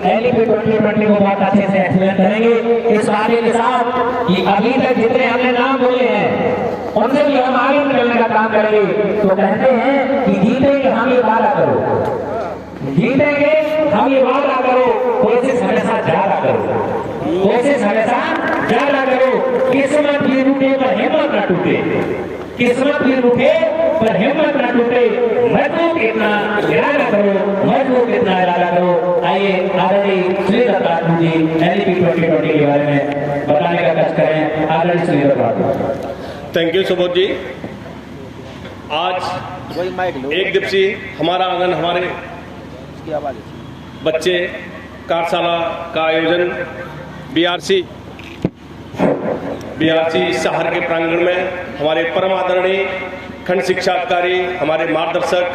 LEP 2020 को बहुत अच्छे से एक्सप्लेन करेंगे। इस बात के साथ कि अभी तक जितने हमने नाम बोले हैं उनसे भी हम आगे निकलने का काम करेंगे। तो कहते हैं कि जीतेंगे हम ये वादा करो, जीतेंगे हम ये वादा करो, कोशिश हमेशा ज्यादा करो, कोशिश हमेशा ज्यादा करो। किस्मत की रूठे पर हिम्मत न टूटे, किस्मत की रूठे पर हिम्मत न टूटे, मजबूत इतना इरादा करो, मजबूत इतना इरादा करो। आइए आदरणीय श्रीधर राठौर जी एलईपी 2020 के बारे में बताने का कष्ट करें। आदरणीय श्रीधर राठौर। थैंक यू सुबोध जी। आज एक दिवसीय हमारा आंगन हमारे बच्चे कार्यशाला का आयोजन बीआरसी शहर के प्रांगण में हमारे परम आदरणीय खंड शिक्षा अधिकारी, हमारे मार्गदर्शक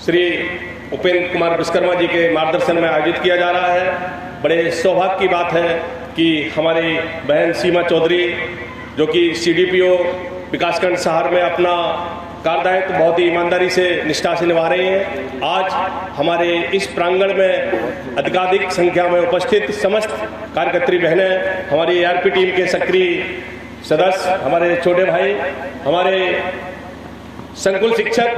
श्री उपेंद्र कुमार विश्वकर्मा जी के मार्गदर्शन में आयोजित किया जा रहा है। बड़े सौभाग्य की बात है कि हमारी बहन सीमा चौधरी जो कि सीडीपीओ विकासखंड शहर में अपना कार्यदायित्व बहुत ही ईमानदारी से निष्ठा से निभा रही हैं। आज हमारे इस प्रांगण में अधिकाधिक संख्या में उपस्थित समस्त कार्यकर्त्री बहनें, हमारी एआरपी टीम के सक्रिय सदस्य, हमारे छोटे भाई, हमारे संकुल शिक्षक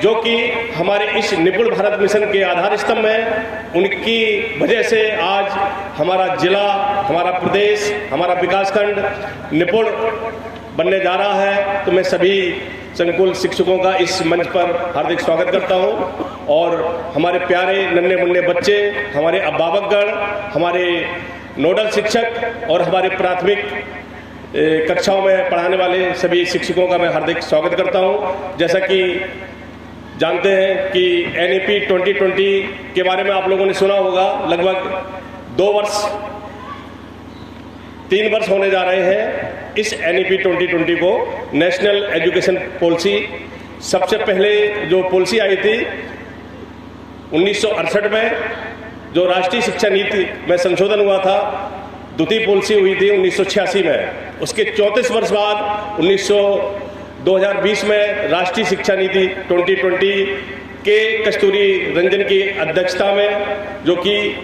जो कि हमारे इस निपुण भारत मिशन के आधार स्तंभ हैं, उनकी वजह से आज हमारा जिला, हमारा प्रदेश, हमारा विकासखंड निपुण बनने जा रहा है। तो मैं सभी संकुल शिक्षकों का इस मंच पर हार्दिक स्वागत करता हूं। और हमारे प्यारे नन्हे मुन्ने बच्चे, हमारे अभिभावकगण, हमारे नोडल शिक्षक और हमारे प्राथमिक कक्षाओं में पढ़ाने वाले सभी शिक्षकों का मैं हार्दिक स्वागत करता हूं। जैसा कि जानते हैं कि एनईपी 2020 के बारे में आप लोगों ने सुना होगा। लगभग 3 वर्ष होने जा रहे हैं इस एनईपी 2020 को। नेशनल एजुकेशन पॉलिसी, सबसे पहले जो पॉलिसी आई थी 1968 में, जो राष्ट्रीय शिक्षा नीति में संशोधन हुआ था, द्वितीय पॉलिसी हुई थी 1986 में। उसके 34 वर्ष बाद 2020 में राष्ट्रीय शिक्षा नीति 2020 के कस्तूरी रंजन की अध्यक्षता में, जो कि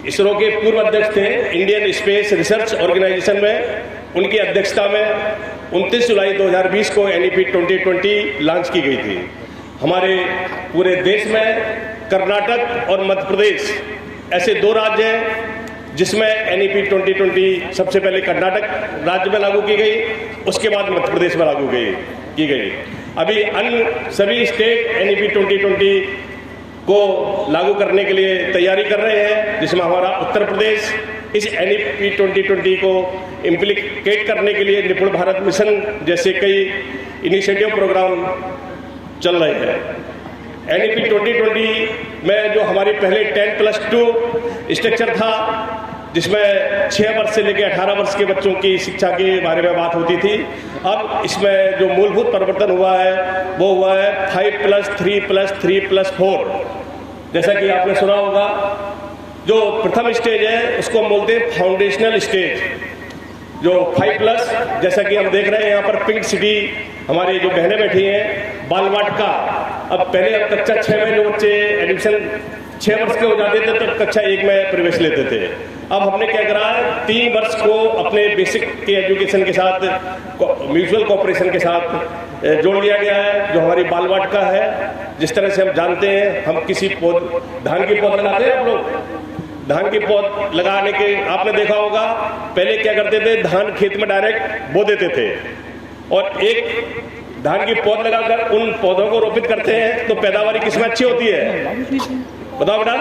इसरो के पूर्व अध्यक्ष थे इंडियन स्पेस रिसर्च ऑर्गेनाइजेशन में, उनकी अध्यक्षता में 29 जुलाई 2020 को एनईपी 2020 लॉन्च की गई थी। हमारे पूरे देश में कर्नाटक और मध्य प्रदेश ऐसे 2 राज्य हैं जिसमें एनईपी 2020 सबसे पहले कर्नाटक राज्य में लागू की गई, उसके बाद मध्य प्रदेश में लागू की गई। अभी अन्य सभी स्टेट एनईपी 2020 को लागू करने के लिए तैयारी कर रहे हैं, जिसमें हमारा उत्तर प्रदेश इस एनईपी 2020 को इम्प्लीकेट करने के लिए निपुण भारत मिशन जैसे कई इनिशिएटिव प्रोग्राम चल रहे हैं। एनईपी 2020 में जो हमारी पहले 10+2 स्ट्रक्चर था, जिसमें 6 वर्ष से लेकर 18 वर्ष के बच्चों की शिक्षा के बारे में बात होती थी, अब इसमें जो मूलभूत परिवर्तन हुआ है वो हुआ है 5+3+3+4। जैसा कि आपने सुना होगा, जो प्रथम स्टेज है उसको हम बोलते हैं फाउंडेशनल स्टेज। जो 5+, जैसा कि हम देख रहे हैं यहाँ पर पिंक सिटी हमारी जो बहनें बैठी हैं, बालवाटिका। अब पहले अब कक्षा 6 में जो बच्चे एडमिशन 6 वर्ष के हो जाते थे तो कक्षा 1 में प्रवेश लेते थे। अब हमने क्या करा है, 3 वर्ष को अपने बेसिक के एजुकेशन के साथ म्यूचुअल कोऑपरेशन के साथ जोड़ लिया गया है, जो हमारी बालवाटिका है। जिस तरह से हम जानते हैं, हम किसी धान की पौध लगाते हैं, आप लोग धान की पौध लगाने के आपने देखा होगा, पहले क्या करते थे, धान खेत में डायरेक्ट बो देते थे और एक धान की पौध लगाकर उन पौधों को रोपित करते हैं, तो पैदावारी किसमें अच्छी होती है? बताओ बेटा,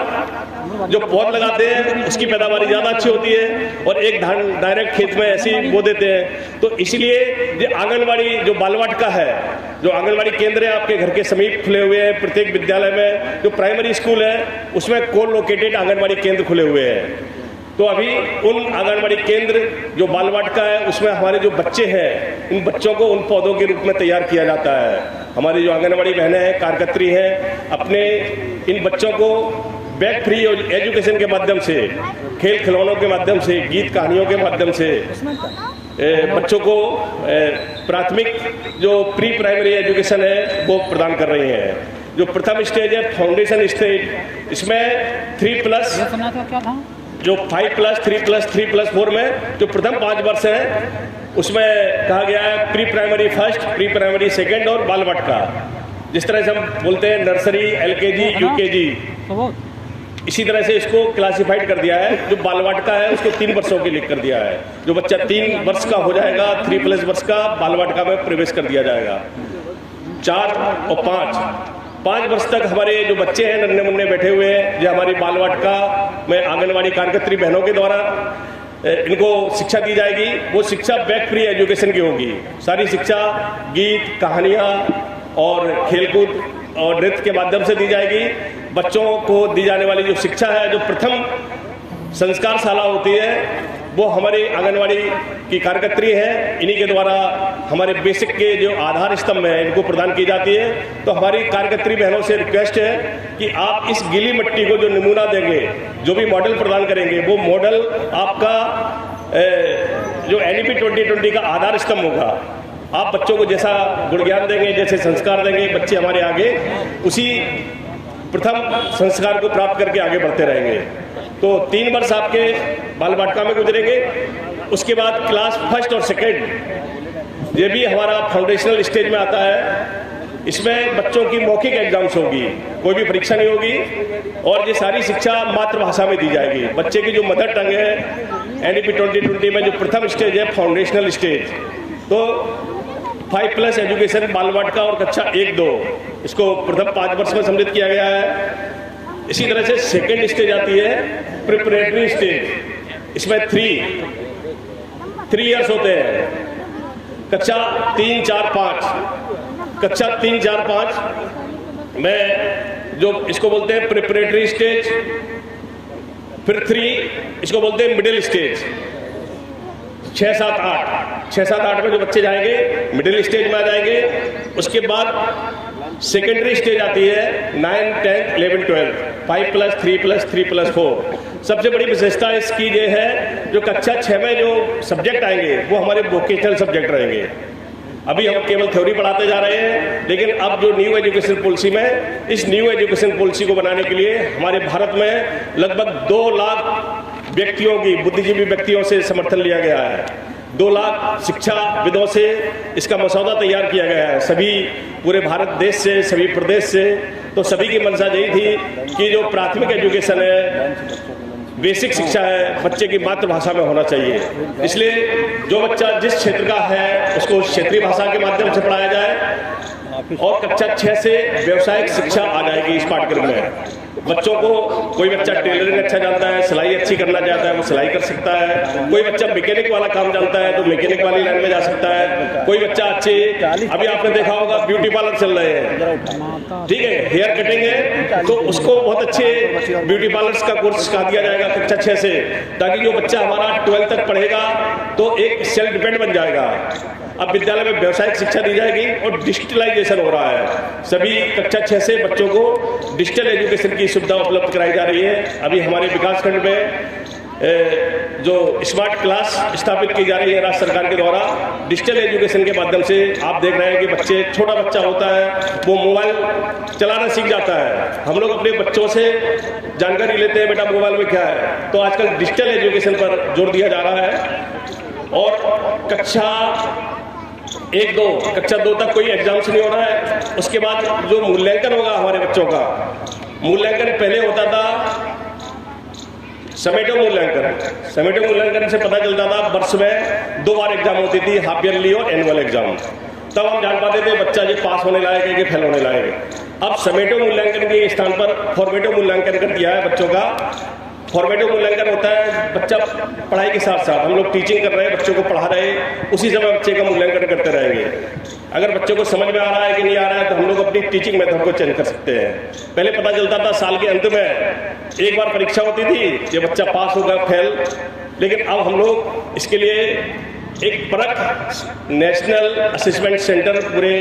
जो पौध लगाते हैं उसकी पैदावारी ज़्यादा अच्छी होती है और एक धान डायरेक्ट खेत में ऐसे ही बो देते हैं। तो इसलिए जो आंगनबाड़ी, जो बालवाटिका है, जो आंगनबाड़ी केंद्र है आपके घर के समीप खुले हुए हैं, प्रत्येक विद्यालय में जो प्राइमरी स्कूल है उसमें को लोकेटेड आंगनबाड़ी केंद्र खुले हुए हैं। तो अभी उन आंगनबाड़ी केंद्र जो बालवाटिका है उसमें हमारे जो बच्चे हैं, इन बच्चों को उन पौधों के रूप में तैयार किया जाता है। हमारी जो आंगनबाड़ी बहनें हैं, कार्यकर्त्री हैं, अपने इन बच्चों को बैक फ्री एजुकेशन के माध्यम से, खेल खिलौनों के माध्यम से, गीत कहानियों के माध्यम से बच्चों को प्राथमिक जो प्री प्राइमरी एजुकेशन है वो प्रदान कर रही हैं। जो प्रथम स्टेज है फाउंडेशन स्टेज, इसमें 3+ जो 5+, 3+, 3+4 में जो प्रथम 5 वर्ष है उसमें कहा गया है pre primary first, pre primary second और बाल वाटिका। जिस तरह से हम बोलते हैं नर्सरी, LKG, UKG, इसी तरह से इसको क्लासिफाइड कर दिया है। जो बाल वाटिका है उसको 3 वर्षों के लिए कर दिया है। जो बच्चा 3 वर्ष का हो जाएगा, 3+ वर्ष का, बाल वाटिका में प्रवेश कर दिया जाएगा। 4 और 5 वर्ष तक हमारे जो बच्चे हैं नन्हे मुन्ने बैठे हुए हैं, जो हमारी बाल वाटिका में आंगनवाड़ी कार्यकर्त्री बहनों के द्वारा इनको शिक्षा दी जाएगी। वो शिक्षा बैक फ्री एजुकेशन की होगी। सारी शिक्षा गीत, कहानियाँ और खेलकूद और नृत्य के माध्यम से दी जाएगी। बच्चों को दी जाने वाली जो शिक्षा है, जो प्रथम संस्कार शाला होती है, वो हमारी आंगनवाड़ी की कार्यकर्त्री है। इन्हीं के द्वारा हमारे बेसिक के जो आधार स्तंभ है इनको प्रदान की जाती है। तो हमारी कार्यकर्त्री बहनों से रिक्वेस्ट है कि आप इस गीली मिट्टी को जो नमूना देंगे, जो भी मॉडल प्रदान करेंगे, वो मॉडल आपका जो NEP 2020 का आधार स्तंभ होगा। आप बच्चों को जैसा गुण ज्ञान देंगे, जैसे संस्कार देंगे, बच्चे हमारे आगे उसी प्रथम संस्कार को प्राप्त करके आगे बढ़ते रहेंगे। तो 3 वर्ष आपके बाल वाटिका में गुजरेंगे। उसके बाद क्लास फर्स्ट और सेकेंड, ये भी हमारा फाउंडेशनल स्टेज में आता है। इसमें बच्चों की मौखिक एग्जाम्स होगी, कोई भी परीक्षा नहीं होगी और ये सारी शिक्षा मातृभाषा में दी जाएगी। बच्चे की जो मदर टंग है NEP 2020 में जो प्रथम स्टेज है फाउंडेशनल स्टेज, तो 5+ एजुकेशन बाल वाटिका और कक्षा 1-2 इसको प्रथम 5 वर्ष में सम्मिलित किया गया है। इसी तरह से सेकेंड स्टेज आती है प्रिपरेटरी स्टेज। इसमें 3 इयर्स होते हैं। कक्षा 3, 4, 5, कक्षा 3, 4, 5 में जो इसको बोलते हैं प्रिपरेटरी स्टेज, फिर 3 इसको बोलते हैं मिडिल स्टेज। 6, 7, 8 में जो बच्चे जाएंगे मिडिल स्टेज में आ जाएंगे। उसके बाद सेकेंडरी स्टेज आती है 9, 10, 11, 12, 5+, 3+, 3+4। सबसे बड़ी विशेषता इसकी ये है, जो कक्षा 6 में जो सब्जेक्ट आएंगे वो हमारे वोकेशनल सब्जेक्ट रहेंगे। अभी हम केवल थ्योरी पढ़ाते जा रहे हैं, लेकिन अब जो न्यू एजुकेशन पॉलिसी में, इस न्यू एजुकेशन पॉलिसी को बनाने के लिए हमारे भारत में लगभग 2 लाख व्यक्तियों की, बुद्धिजीवी व्यक्तियों से समर्थन लिया गया है। 2 लाख शिक्षाविदों से इसका मसौदा तैयार किया गया है, सभी पूरे भारत देश से, सभी प्रदेश से। तो सभी की मंशा यही थी कि जो प्राथमिक एजुकेशन है, बेसिक शिक्षा है, बच्चे की मातृभाषा में होना चाहिए। इसलिए जो बच्चा जिस क्षेत्र का है उसको क्षेत्रीय भाषा के माध्यम से पढ़ाया जाए और कक्षा 6 से व्यावसायिक शिक्षा आ जाएगी इस पाठ्यक्रम में। बच्चों को, कोई बच्चा टेलरिंग अच्छा जानता है, सिलाई अच्छी करना चाहता है, वो सिलाई कर सकता है। कोई बच्चा मैकेनिक वाला काम जानता है तो मैकेनिक वाली लाइन में जा सकता है। कोई बच्चा अच्छे, अभी आपने देखा होगा ब्यूटी पार्लर चल रहे हैं, ठीक है, हेयर कटिंग है, तो उसको बहुत अच्छे ब्यूटी पार्लर्स का कोर्स सिखा दिया जाएगा कक्षा 6 से, ताकि जो बच्चा हमारा 12 तक पढ़ेगा तो एक सेल्फ डिपेंड बन जाएगा। अब विद्यालय में व्यावसायिक शिक्षा दी जाएगी और डिजिटलाइजेशन हो रहा है। सभी कक्षा 6 से बच्चों को डिजिटल एजुकेशन की सुविधा उपलब्ध कराई जा रही है। अभी हमारे विकासखंड में जो स्मार्ट क्लास स्थापित की जा रही है राज्य सरकार के द्वारा, डिजिटल एजुकेशन के माध्यम से आप देख रहे हैं कि बच्चे, छोटा बच्चा होता है वो मोबाइल चलाना सीख जाता है। हम लोग अपने बच्चों से जानकारी लेते हैं, बेटा मोबाइल में क्या है, तो आजकल डिजिटल एजुकेशन पर जोर दिया जा रहा है। और कक्षा 1-2, कक्षा 2 तक कोई एग्जाम्स नहीं हो रहा है। उसके बाद जो मूल्यांकन होगा हमारे बच्चों का, मूल्यांकन पहले होता था समेटिव मूल्यांकन। समेटिव मूल्यांकन से पता चलता था वर्ष में 2 बार एग्जाम होती थी, हाफ ईयरली और एनुअल एग्जाम। तब हम जान पाते थे बच्चा ये पास होने लायक है कि फेल होने लायक है। अब समेटिव मूल्यांकन के स्थान पर फॉर्मेटिव मूल्यांकन कर दिया है बच्चों का। फॉर्मेटिव मूल्यांकन होता है बच्चा पढ़ाई के साथ साथ, हम लोग टीचिंग कर रहे हैं, बच्चों को पढ़ा रहे हैं, उसी समय बच्चे का मूल्यांकन करते रहेंगे। अगर बच्चों को समझ में आ रहा है कि नहीं आ रहा है तो हम लोग अपनी टीचिंग मेथड को चेंज कर सकते हैं। पहले पता चलता था साल के अंत में एक बार परीक्षा होती थी, ये बच्चा पास होगा फेल, लेकिन अब हम लोग इसके लिए एक परख नेशनल असेसमेंट सेंटर पूरे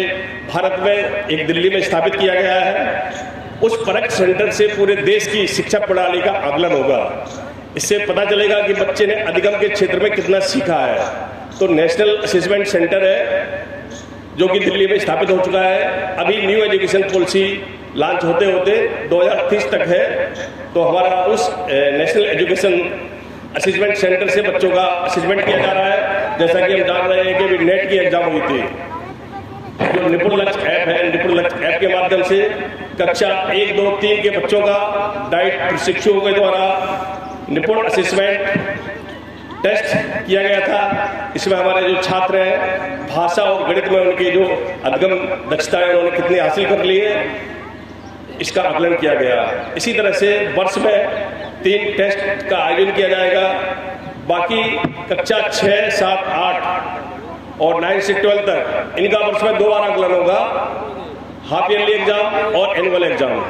भारत में एक दिल्ली में स्थापित किया गया है। उस परख सेंटर से पूरे देश की शिक्षा प्रणाली का आकलन होगा। इससे पता चलेगा कि बच्चे ने अधिगम के क्षेत्र में कितना सीखा है। तो नेशनल असेसमेंट सेंटर है जो कि दिल्ली में स्थापित हो चुका है। अभी न्यू एजुकेशन पॉलिसी लॉन्च होते होते 2030 तक है। तो हमारा उस नेशनल एजुकेशन असेसमेंट सेंटर से बच्चों का असेसमेंट किया जा रहा है। जैसा कि हम जान रहे हैं कि अभी नेट की एग्जाम हुई थी, जो निपुण लक्ष्य ऐप है, निपुण लक्ष्य ऐप के माध्यम से कक्षा 1, 2, 3 के बच्चों का डाइट प्रशिक्षुओं के द्वारा निपुण असेसमेंट टेस्ट किया गया था। इसमें हमारे जो छात्र हैं भाषा और गणित में उनकी जो अद्गम दक्षताएं उन्होंने कितनी हासिल कर ली है, इसका आकलन किया गया। इसी तरह से वर्ष में 3 टेस्ट का आयोजन किया जाएगा। बाकी कक्षा 6, 7, 8 और 9 से 12 तक इनका वर्ष में 2 बार आकलन होगा, हाफ ईयरली एग्जाम और एनुअल एग्जाम।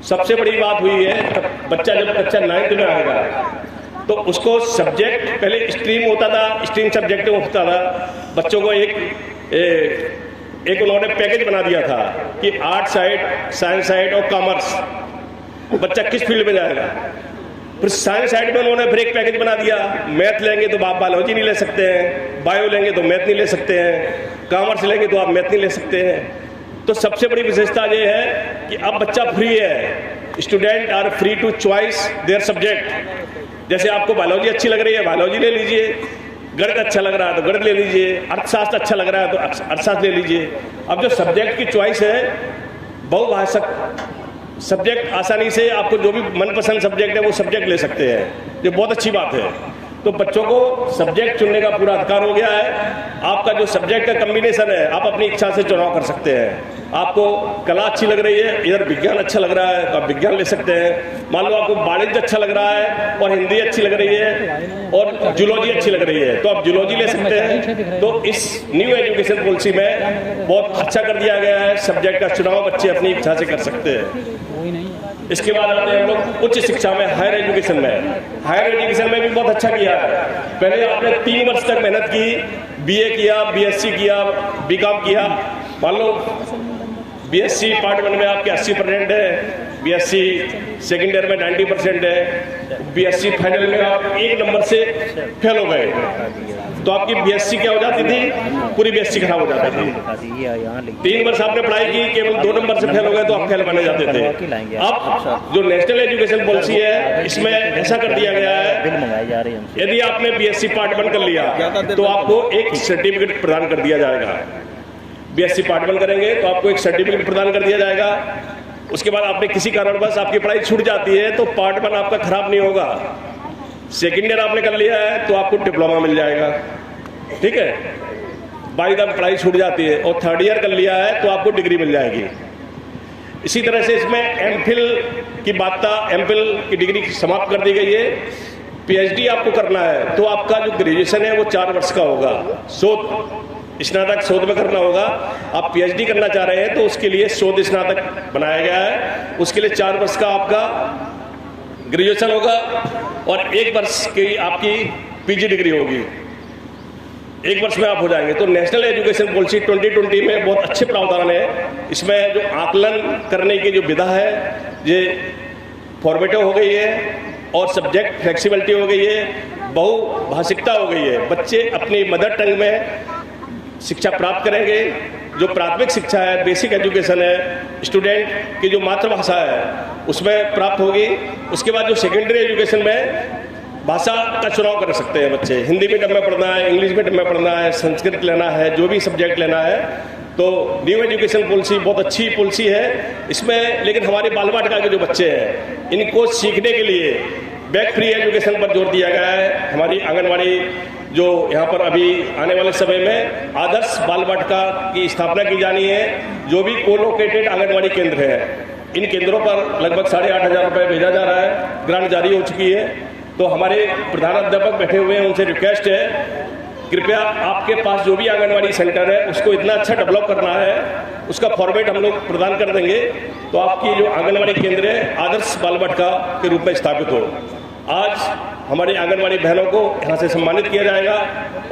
सबसे बड़ी बात हुई है, बच्चा जब कक्षा 9th में आएगा तो उसको सब्जेक्ट, पहले स्ट्रीम होता था, स्ट्रीम सब्जेक्ट होता था, बच्चों को एक उन्होंने पैकेज बना दिया था कि आर्ट साइड, साइंस साइड और कॉमर्स, बच्चा किस फील्ड में जाएगा। फिर साइंस साइड में उन्होंने फिर एक पैकेज बना दिया, मैथ लेंगे तो आप बायोलॉजी नहीं ले सकते हैं, बायो लेंगे तो मैथ नहीं ले सकते हैं, कॉमर्स लेंगे तो आप मैथ नहीं ले सकते हैं। तो सबसे बड़ी विशेषता ये है कि अब बच्चा फ्री है, student are free to choice their subject. जैसे आपको बायोलॉजी अच्छी लग रही है बायोलॉजी ले लीजिए, गणित अच्छा लग रहा है तो गणित ले लीजिए, अर्थशास्त्र अच्छा लग रहा है तो अर्थशास्त्र ले लीजिए। अब जो सब्जेक्ट की चॉइस है, बहुभाषक सब्जेक्ट, आसानी से आपको जो भी मनपसंद सब्जेक्ट है वो सब्जेक्ट ले सकते हैं, ये बहुत अच्छी बात है। तो बच्चों को सब्जेक्ट चुनने का पूरा अधिकार हो गया है। आपका जो सब्जेक्ट का कम्बिनेशन है आप अपनी इच्छा से चुनाव कर सकते हैं। आपको कला अच्छी लग रही है, इधर विज्ञान अच्छा लग रहा है तो आप विज्ञान ले सकते हैं। मान लो आपको वाणिज्य अच्छा लग रहा है और हिंदी अच्छी लग रही है और जूलॉजी अच्छी लग रही है तो आप जूलॉजी ले सकते हैं। तो इस न्यू एजुकेशन पॉलिसी में बहुत अच्छा कर दिया गया है, सब्जेक्ट का चुनाव बच्चे अपनी इच्छा से कर सकते हैं। इसके बाद आते हैं हम लोग उच्च शिक्षा में, हायर एजुकेशन में। हायर एजुकेशन में भी बहुत अच्छा किया है। पहले आपने 3 वर्ष तक मेहनत की, बीए किया, बीएससी किया, बीकॉम किया। मान लो बीएससी पार्ट 1 में आपके 80% है, बीएससी सेकेंड ईयर में 90% है, बीएससी फाइनल में आप 1 नंबर से फेल हो गए तो आपकी बीएससी क्या हो जाती थी, पूरी बीएससी खराब हो जाती थी। 3 वर्ष आपने पढ़ाई की, केवल 2 नंबर से फेल हो गए तो आप फेल बने जाते थे। अब जो नेशनल एजुकेशन पॉलिसी है इसमें ऐसा कर दिया गया है, यदि आपने बीएससी पार्ट 1 कर लिया तो आपको एक सर्टिफिकेट प्रदान कर दिया जाएगा। बीएससी पार्ट 1 करेंगे तो आपको एक सर्टिफिकेट प्रदान कर दिया जाएगा। उसके बाद आपने किसी कारणवश आपकी पढ़ाई छूट जाती है तो पार्ट 1 आपका खराब नहीं होगा। सेकेंड ईयर आपने कर लिया है तो आपको डिप्लोमा मिल जाएगा, ठीक है, बाई द पढ़ाई छूट जाती है। और थर्ड ईयर कर लिया है तो आपको डिग्री मिल जाएगी। इसी तरह से इसमें एमफिल की बात था, एमफिल की डिग्री समाप्त कर दी गई है। पीएचडी आपको करना है तो आपका जो ग्रेजुएशन है वो 4 वर्ष का होगा, शोध स्नातक शोध में करना होगा। आप पीएचडी करना चाह रहे हैं तो उसके लिए शोध स्नातक बनाया गया है, उसके लिए 4 वर्ष का आपका ग्रेजुएशन होगा और 1 वर्ष की आपकी पीजी डिग्री होगी। 1 वर्ष में आप हो जाएंगे। तो नेशनल एजुकेशन पॉलिसी 2020 में बहुत अच्छे प्रावधान है। इसमें जो आकलन करने की जो विधा है ये फॉर्मेटिव हो गई है और सब्जेक्ट फ्लेक्सिबिलिटी हो गई है, बहुभाषिकता हो गई है। बच्चे अपनी मदर टंग में शिक्षा प्राप्त करेंगे। जो प्राथमिक शिक्षा है, बेसिक एजुकेशन है, स्टूडेंट की जो मातृभाषा है उसमें प्राप्त होगी। उसके बाद जो सेकेंडरी एजुकेशन में भाषा का चुनाव कर सकते हैं बच्चे, हिंदी मीडियम में पढ़ना है, इंग्लिश मीडियम में पढ़ना है, संस्कृत लेना है, जो भी सब्जेक्ट लेना है। तो न्यू एजुकेशन पॉलिसी बहुत अच्छी पॉलिसी है इसमें। लेकिन हमारे बाल वाटिका के जो बच्चे हैं इनको सीखने के लिए बैक फ्री एजुकेशन पर जोर दिया गया है। हमारी आंगनवाड़ी जो यहाँ पर अभी आने वाले समय में आदर्श बाल वाटिका की स्थापना की जानी है। जो भी कोलोकेटेड आंगनवाड़ी केंद्र हैं इन केंद्रों पर लगभग 8,500 रुपये भेजा जा रहा है, ग्रांट जारी हो चुकी है। तो हमारे प्रधानाध्यापक बैठे हुए हैं, उनसे रिक्वेस्ट है कृपया आपके पास जो भी आंगनवाड़ी सेंटर है उसको इतना अच्छा डेवलप करना है, उसका फॉर्मेट हम लोग प्रदान कर देंगे तो आपकी जो आंगनवाड़ी केंद्र है आदर्श बाल वाटिका के रूप में स्थापित हो। आज हमारी आंगनवाड़ी बहनों को यहाँ से सम्मानित किया जाएगा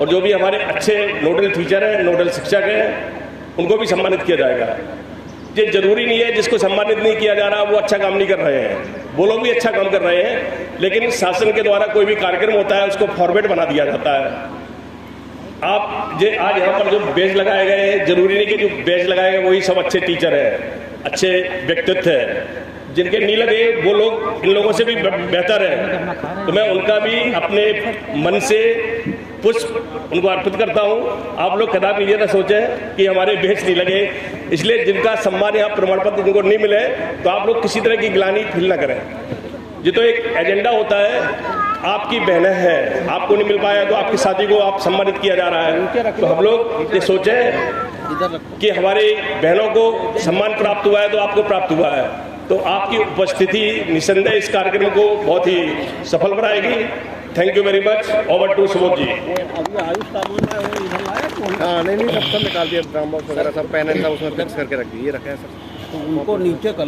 और जो भी हमारे अच्छे नोडल टीचर हैं, नोडल शिक्षक हैं, उनको भी सम्मानित किया जाएगा। ये जरूरी नहीं है जिसको सम्मानित नहीं किया जा रहा वो अच्छा काम नहीं कर रहे हैं, वो लोग भी अच्छा काम कर रहे हैं, लेकिन शासन के द्वारा कोई भी कार्यक्रम होता है उसको फॉर्मेट बना दिया जाता है। आप आज यहाँ पर जो बेंच लगाए गए हैं, जरूरी नहीं कि जो बेंच लगाए गए वही सब अच्छे टीचर हैं। अच्छे व्यक्तित्व है, जिनके नहीं लगे वो लोग इन लोगों से भी बेहतर हैं। तो मैं उनका भी अपने मन से पुष्प उनको अर्पित करता हूं। आप लोग कदापि ये ना सोचें कि हमारे बेच नहीं लगे, इसलिए जिनका सम्मान या प्रमाण पत्र जिनको नहीं मिले तो आप लोग किसी तरह की ग्लानि फील ना करें। ये तो एक एजेंडा होता है, आपकी बहनें हैं, आपको नहीं मिल पाया तो आपकी शादी को आप सम्मानित किया जा रहा है। तो हम लोग ये सोचें कि हमारी बहनों को सम्मान प्राप्त हुआ है तो आपको प्राप्त हुआ है, तो आपकी उपस्थिति निसंदेह इस कार्यक्रम को बहुत ही सफल बनाएगी। Thank you very much. Over to Subodh ji. अभी आयुष कानून है वो इधर लाया कौन? हाँ नहीं सब निकाल दिया, ड्राम बॉक्स वगैरह सब पेन एंड सब उसमें फिक्स करके रख दिए, ये रखे हैं सर। तो उनको नीचे